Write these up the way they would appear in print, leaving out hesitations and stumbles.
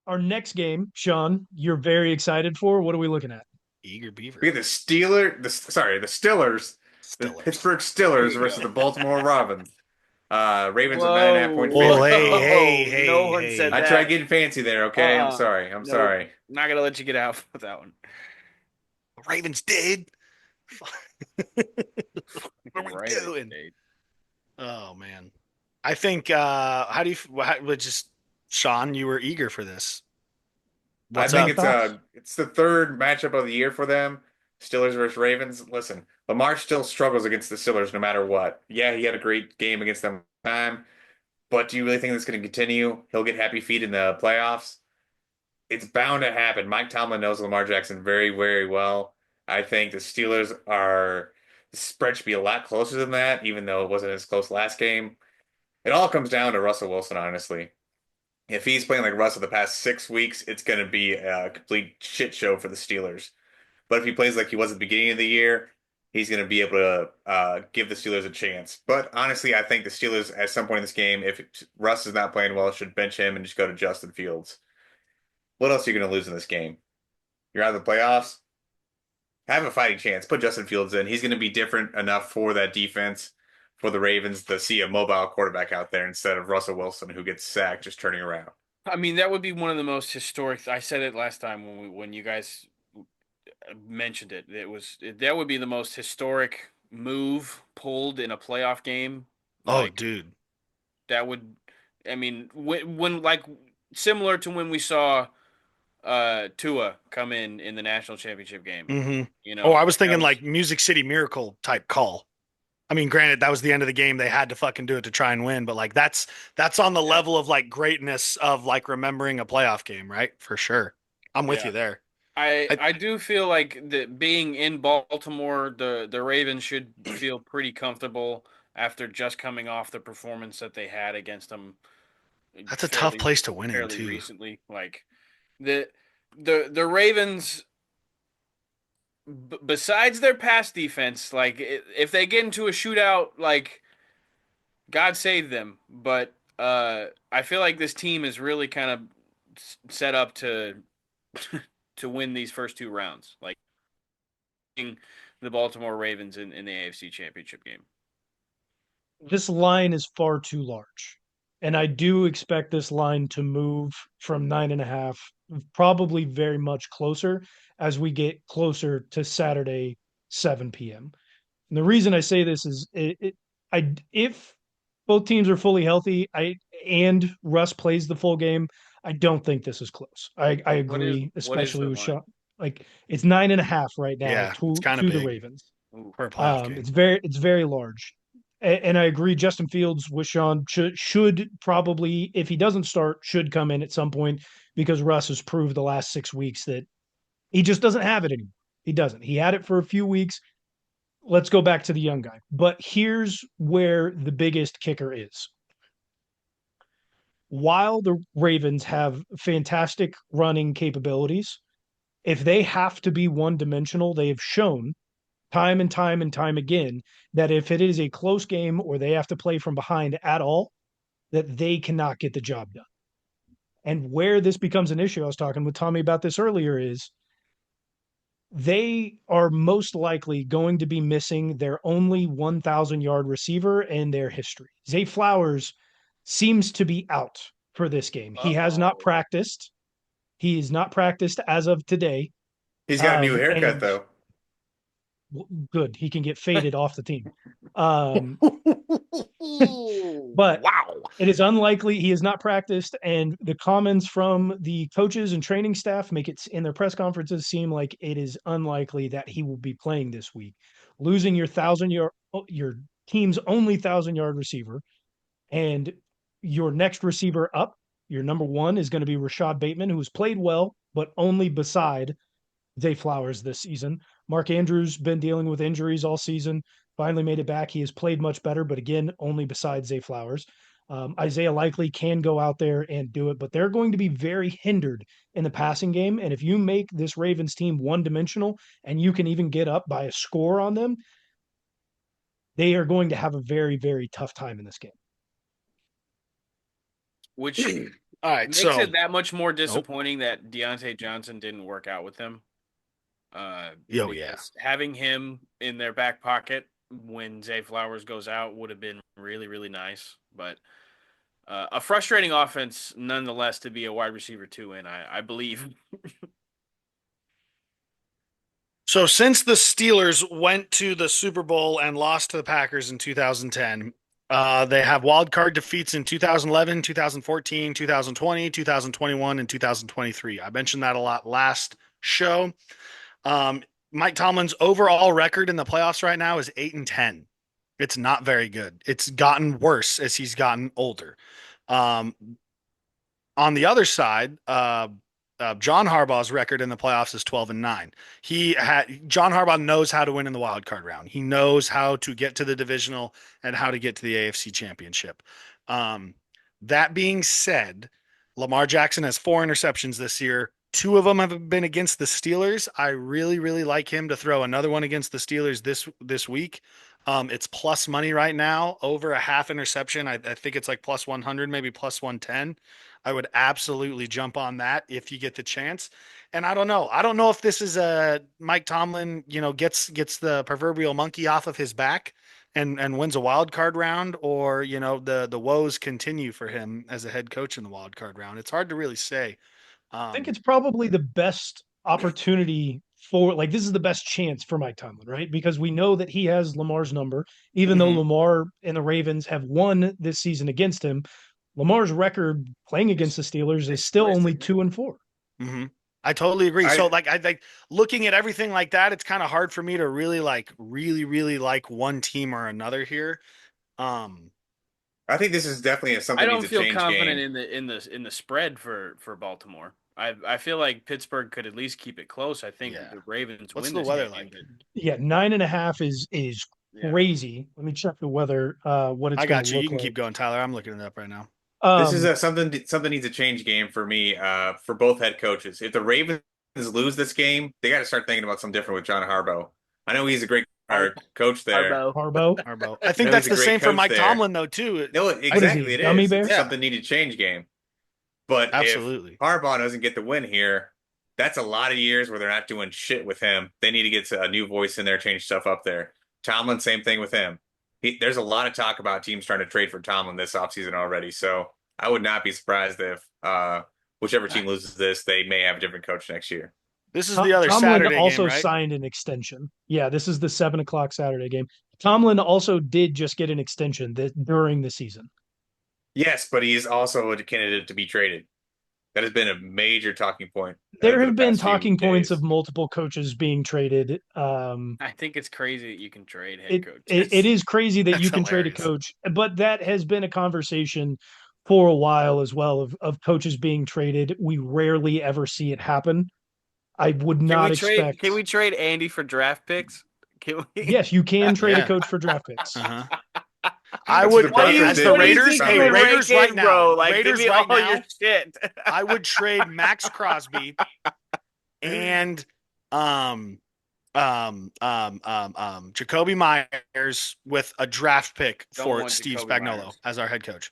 Our next game, Sean, you're very excited for. What are we looking at? Eager We Beaver. get the Stillers, the Stillers. Pittsburgh There Stillers you versus go. the Baltimore Ravens. Ravens are 9.5 point Whoa, favorites. hey, hey, Whoa, no hey, one said I hey. tried that. getting fancy there, okay? I'm Uh-uh. sorry. I'm Nope. sorry. Not gonna let you get out with that one. Ravens dead. What are we Right. doing? Oh man. I think how do you just Sean, you were eager for this. I What's think Any up? thoughts? it's the third matchup of the year for them. Steelers versus Ravens. Listen, Lamar still struggles against the Steelers no matter what. Yeah, he had a great game against them time, but do you really think that's going to continue? He'll get happy feet in the playoffs. It's bound to happen. Mike Tomlin knows Lamar Jackson very, very well. I think the spread should be a lot closer than that, even though it wasn't as close last game. It all comes down to Russell Wilson, honestly. If he's playing like Russell the past 6 weeks, it's going to be a complete shit show for the Steelers. But if he plays like he was at the beginning of the year, he's going to be able to give the Steelers a chance. But honestly, I think the Steelers, at some point in this game, if Russ is not playing well, should bench him and just go to Justin Fields. What else are you going to lose in this game? You're out of the playoffs. Have a fighting chance. Put Justin Fields in. He's going to be different enough for that defense for the Ravens to see a mobile quarterback out there instead of Russell Wilson who gets sacked just turning around. I mean, that would be one of the most historic. I said it last time when you guys mentioned it. That would be the most historic move pulled in a playoff game. Oh, Like dude. that would. I mean, when like similar to when we saw Tua come in the national championship game. hmm You Oh, know, I was that thinking was like Music City Miracle type call. I mean, granted, that was the end of the game. They had to fucking do it to try and win, but like that's on the yeah, level of like greatness of like remembering a playoff game, right? For sure. I'm with yeah. you there. I I, I do feel like that being in Baltimore, the Ravens should feel pretty comfortable after just coming off the performance that they had against them that's a tough fairly place to win in fairly too. recently. Like the the Ravens, besides their pass defense, like if they get into a shootout, like God save them. But I feel like this team is really kind of set up to to win these first two rounds. Like the Baltimore Ravens in the AFC Championship game. This line is far too large. And I do expect this line to move from 9.5, probably very much closer as we get closer to Saturday, 7 p.m. And the reason I say this is if both teams are fully healthy, and Russ plays the full game, I don't think this is close. I agree, What is especially the with line? Sean. Like it's 9.5 right now Yeah, it's kind of to the big Ravens. Ooh. for a playoff It's game. very large, and I agree. Justin Fields with Sean should probably, if he doesn't start, should come in at some point because Russ has proved the last 6 weeks that he just doesn't have it anymore. He doesn't. He had it for a few weeks. Let's go back to the young guy. But here's where the biggest kicker is. While the Ravens have fantastic running capabilities, if they have to be one dimensional, they have shown time and time and time again that if it is a close game or they have to play from behind at all, that they cannot get the job done. And where this becomes an issue, I was talking with Tommy about this earlier, is they are most likely going to be missing their only 1,000-yard receiver in their history. Zay Flowers seems to be out for this game. He has not Uh-oh. practiced. He is not practiced as of today. He's got a new haircut And though. good, he can get faded off the team. Um, but Wow. it is unlikely he has not practiced, and the comments from the coaches and training staff make it in their press conferences seem like it is unlikely that he will be playing this week. Losing your team's only 1,000-yard receiver, and your next receiver up, your number one is going to be Rashad Bateman, who has played well, but only beside Zay Flowers this season. Mark Andrews been dealing with injuries all season. Finally made it back. He has played much better, but again, only besides Zay Flowers. Isaiah likely can go out there and do it, but they're going to be very hindered in the passing game. And if you make this Ravens team one dimensional and you can even get up by a score on them, they are going to have a very, very tough time in this game. Which All right, It makes so it that much more disappointing that Deontay Johnson didn't work out with them. Oh, yeah. Because having him in their back pocket when Zay Flowers goes out would have been really, really nice. But a frustrating offense, nonetheless, to be a wide receiver 2 in, I believe. So since the Steelers went to the Super Bowl and lost to the Packers in 2010, they have wild card defeats in 2011, 2014, 2020, 2021, and 2023. I mentioned that a lot last show. Mike Tomlin's overall record in the playoffs right now is 8-10. It's not very good. It's gotten worse as he's gotten older. Um, on the other side, John Harbaugh's record in the playoffs is 12-9. John Harbaugh knows how to win in the wild card round. He knows how to get to the divisional and how to get to the AFC Championship. That being said, Lamar Jackson has 4 interceptions this year. 2 of them have been against the Steelers. I really, really like him to throw another one against the Steelers this week. It's plus money right now, over a half interception. I think it's like plus 100, maybe plus 110. I would absolutely jump on that if you get the chance. And I don't know. I don't know if this is a Mike Tomlin, gets the proverbial monkey off of his back and wins a wild card round, or the woes continue for him as a head coach in the wild card round. It's hard to really say. I think it's probably the best opportunity for, like, this is the best chance for Mike Tomlin, right? Because we know that he has Lamar's number, even though Mhm. Lamar and the Ravens have won this season against him. Lamar's record playing against the Steelers is still only 2-4. Mm-hmm. I totally agree. So like I like looking at everything like that, it's kind of hard for me to really really like one team or another here. I think this is definitely something I needs don't a feel change confident game. in the spread for Baltimore. I feel like Pittsburgh could at least keep it close. I think Yeah. the Ravens What's win the this weather game. like? Yeah, 9.5 is Yeah. crazy. Let me check the weather, what it's I going got to you. You look can like. keep going, Tyler. I'm looking it up right now. This is Um, something needs a change game for me, for both head coaches. If the Ravens lose this game, they got to start thinking about something different with John Harbaugh. I know he's a great coach there. Harbaugh. Harbaugh. Harbaugh. I I think know that's he's a the great same for coach Mike there. Tomlin though too. No, What is he, exactly it gummy is. bear? It's Yeah. something need a change game. But if Absolutely. Harbaugh doesn't get the win here, that's a lot of years where they're not doing shit with him. They need to get a new voice in there, change stuff up there. Tomlin, same thing with him. There's a lot of talk about teams trying to trade for Tomlin this offseason already. So I would not be surprised if whichever team loses this, they may have a different coach next year. This is the other Tomlin Saturday game, also right? signed an extension. Yeah, this is the 7 o'clock Saturday game. Tomlin also did just get an extension during the season. Yes, but he's also a candidate to be traded. That has been a major talking point There for the have been past few talking points days. of multiple coaches being traded. I think it's crazy that you can trade head It, coaches. it is crazy that That's you can trade a hilarious. coach, but that has been a conversation for a while as well of coaches being traded. We rarely ever see it happen. I would not expect. Can we trade Andy for draft picks? Can we? Yes, you can trade a Yeah. coach for draft picks. Uh-huh. I That's what would, the Broncos as did the with Raiders, Tom hey, Brady. Raiders right now, bro? Like, Raiders give me right all now, your shit. I would trade Max Crosby and Jacoby Myers with a draft pick Don't for want Steve Jacoby Spagnuolo Myers. as our head coach.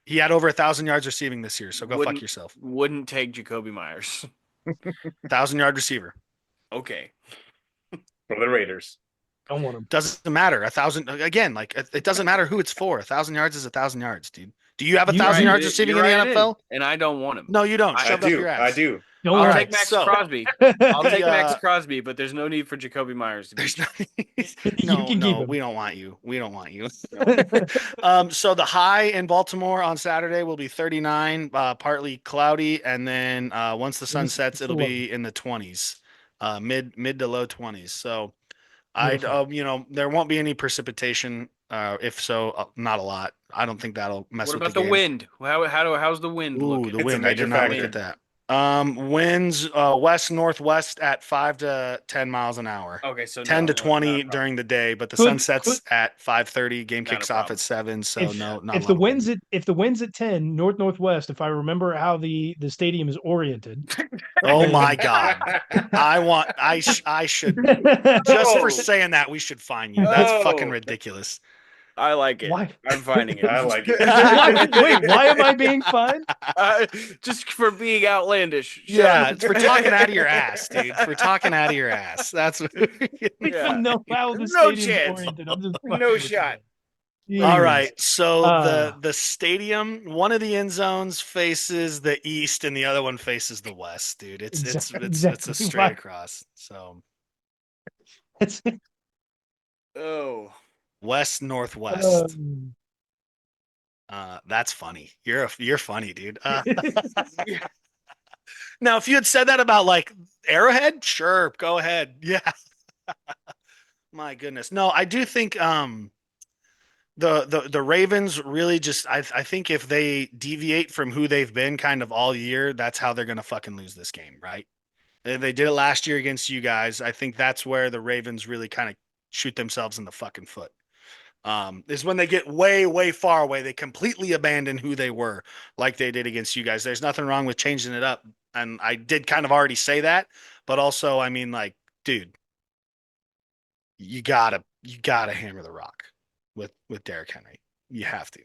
He had over 1,000 yards receiving this year, so go fuck Wouldn't yourself. wouldn't take Jacoby Myers. 1,000-yard receiver. Okay. For the Raiders. Don't want him. Doesn't matter. 1,000 again. Like it doesn't matter who it's for. 1,000 yards is 1,000 yards, dude. Do you have You- 1,000 you- yards receiving You're in the right, NFL? and I don't want him. No, you don't. I Shove it up your do. ass. I do. Don't I'll want take him. Max so- Crosby. I'll take Max uh, Crosby, but there's no need for Jacoby Myers to be. There's no, You can keep him. we don't want you. We don't want you. So the high in Baltimore on Saturday will be 39, partly cloudy, and then once the sun sets, it'll be in the 20s, mid to low 20s. So Beautiful. there won't be any precipitation. If so, not a lot. I don't think that'll mess What with about the the game. wind? How's the wind Ooh, looking? the It's a wind. I major did not look factor. at that. Winds west northwest at 5 to 10 miles an hour. Okay, so 10 no, to no, not a 20 problem. during the day, but the Could- sun sets at 5:30. Game Not a kicks off problem. at 7, so if, not a if lot the of wind's wind. at if the wind's at 10 northwest, if I remember how the stadium is oriented. Oh then- my God. I should just for saying that we should fine you. That's fucking ridiculous. I like it. Why? I'm finding it. I like it. Wait, why am I being fined? Just for being outlandish. Shut Yeah, up. it's for talking out of your ass, dude. For talking out of your ass. That's what I don't Yeah. even know how the No stadium's chance. oriented. I'm just No fucking with shot. you. all Jeez. right. So Uh, the stadium, one of the end zones faces the east and the other one faces the west, dude. It's a exactly straight why. across. So It's, Oh. west northwest. um, That's funny. You're funny, dude. Now if you had said that about like Arrowhead, sure, go ahead. Yeah. My goodness. No, I do think the Ravens really just I think if they deviate from who they've been kind of all year, that's how they're gonna fucking lose this game, right? They did it last year against you guys. I think that's where the Ravens really kind of shoot themselves in the fucking foot. Is when they get way, way far away. They completely abandon who they were, like they did against you guys. There's nothing wrong with changing it up. And I did kind of already say that, but also, I mean, like, dude, you gotta hammer the rock with Derrick Henry. You have to.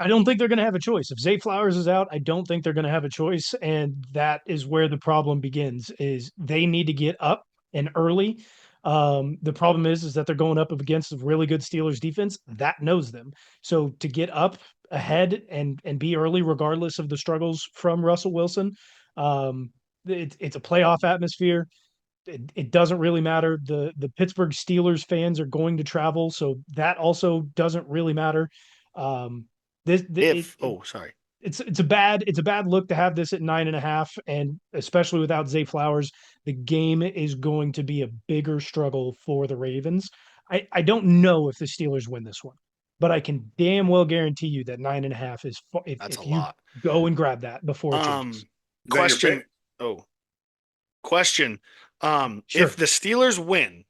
I don't think they're going to have a choice. If Zay Flowers is out, I don't think they're going to have a choice, and that is where the problem begins. Is they need to get up and early. The problem is that they're going up against a really good Steelers defense that knows them. So to get up ahead and be early, regardless of the struggles from Russell Wilson, it's a playoff atmosphere. It doesn't really matter. The Pittsburgh Steelers fans are going to travel, so that also doesn't really matter. Um, If oh, sorry. it's a bad look to have this at 9.5, and especially without Zay Flowers, the game is going to be a bigger struggle for the Ravens. I don't know if the Steelers win this one, but I can damn well guarantee you that 9.5 is That's a if you lot. go and grab that before it changes. Is that your Question. pick? Oh, question. If Sure. the Steelers win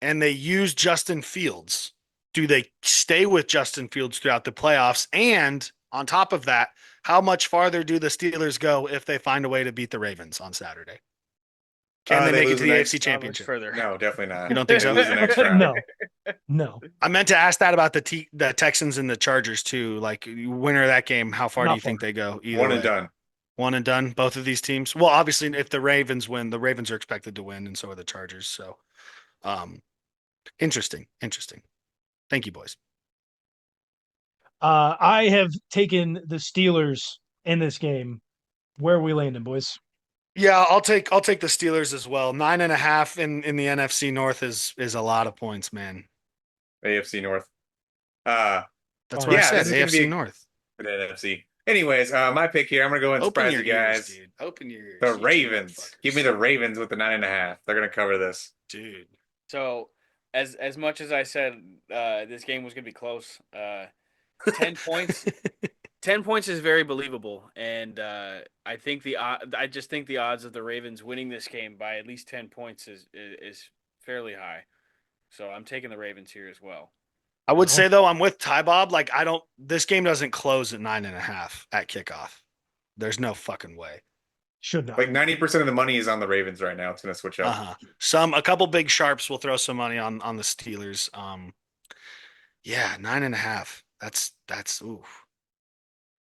and they use Justin Fields, do they stay with Justin Fields throughout the playoffs? And on top of that, how much farther do the Steelers go if they find a way to beat the Ravens on Saturday? Can they They make it lose to the the next. AFC Not much Championship? further. No, definitely You not. don't think They so? lose the next round. No, no, I meant to ask that about the Texans and the Chargers too. Like winner of that game, how far do not you far. think they go? Either One and way, done. one and done. Both of these teams. Well, obviously, if the Ravens win, the Ravens are expected to win, and so are the Chargers. So, um, interesting, interesting. Thank you, boys. I have taken the Steelers in this game. Where are we landing, boys? Yeah, I'll take the Steelers as well. 9.5 in the NFC North is a lot of points, man. AFC North. Uh, That's what I Fine. yeah, said. this is going to AFC be a North. good NFC. Anyways, my pick here. I'm going to go ahead and Open surprise your you ears, guys. dude. Open your ears. The You two Ravens. Give me motherfuckers. the Ravens with the 9.5. They're going to cover this. Dude. So, as much as I said this game was going to be close, 10 points. 10 points is very believable, and I just think the odds of the Ravens winning this game by at least 10 points is fairly high. So I'm taking the Ravens here as well. I would say Oh, though, I'm with Ty Bob. Like, I don't. This game doesn't close at 9.5 at kickoff. There's no fucking way. should not. Like 90% of the money is on the Ravens right now. It's going to switch up. A couple big sharps will throw some money on the Steelers. Yeah, 9.5. That's ooh.